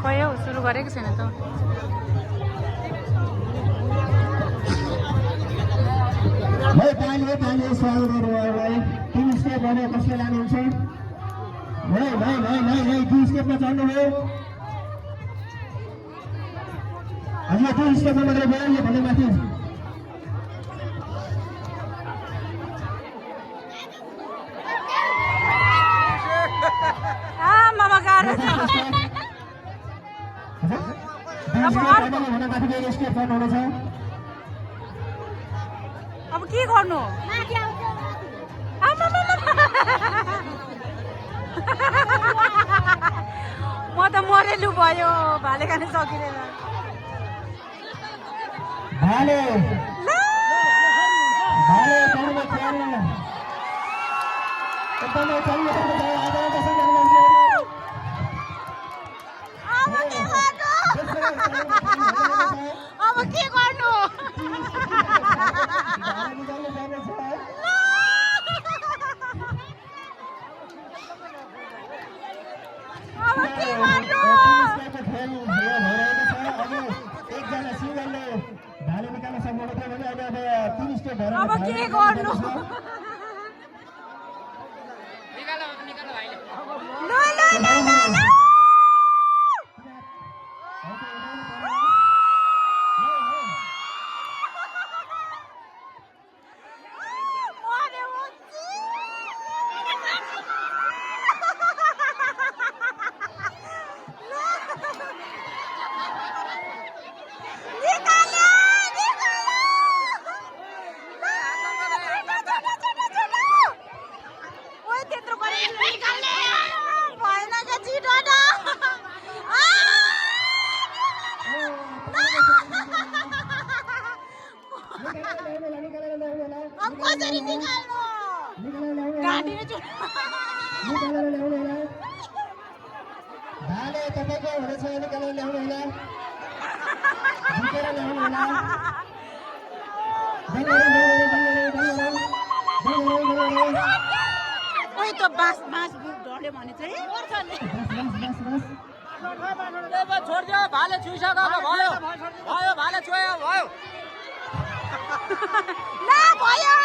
खै हौ सुरु गरेको छैन त स्वागत गर्नुभयोलाई 3 स्टेप भने कसले लानुहुन्छ भाइ 2 स्टेपमा चढ्नुभयो हजुर 2 स्टेपमा मात्रै भयो यो भन्ने माथि मामा गाह्रो छ अब के गर्नु म त मरेलु भयो भाले खान सकिँदैन भाले भाले चढ्नु छैन एकदमै चलिरहेको छ अब के गर्नु अब के गर्नु भाले तपाईको हुनेछ निकालेर ल्याउनु होला झुकेर ल्याउनु होला ओइ त बास बास ढल्यो भने चाहिँ छोड्दियो भाले छुइसक्यो भयो भयो भाले छोयो भयो ना भयो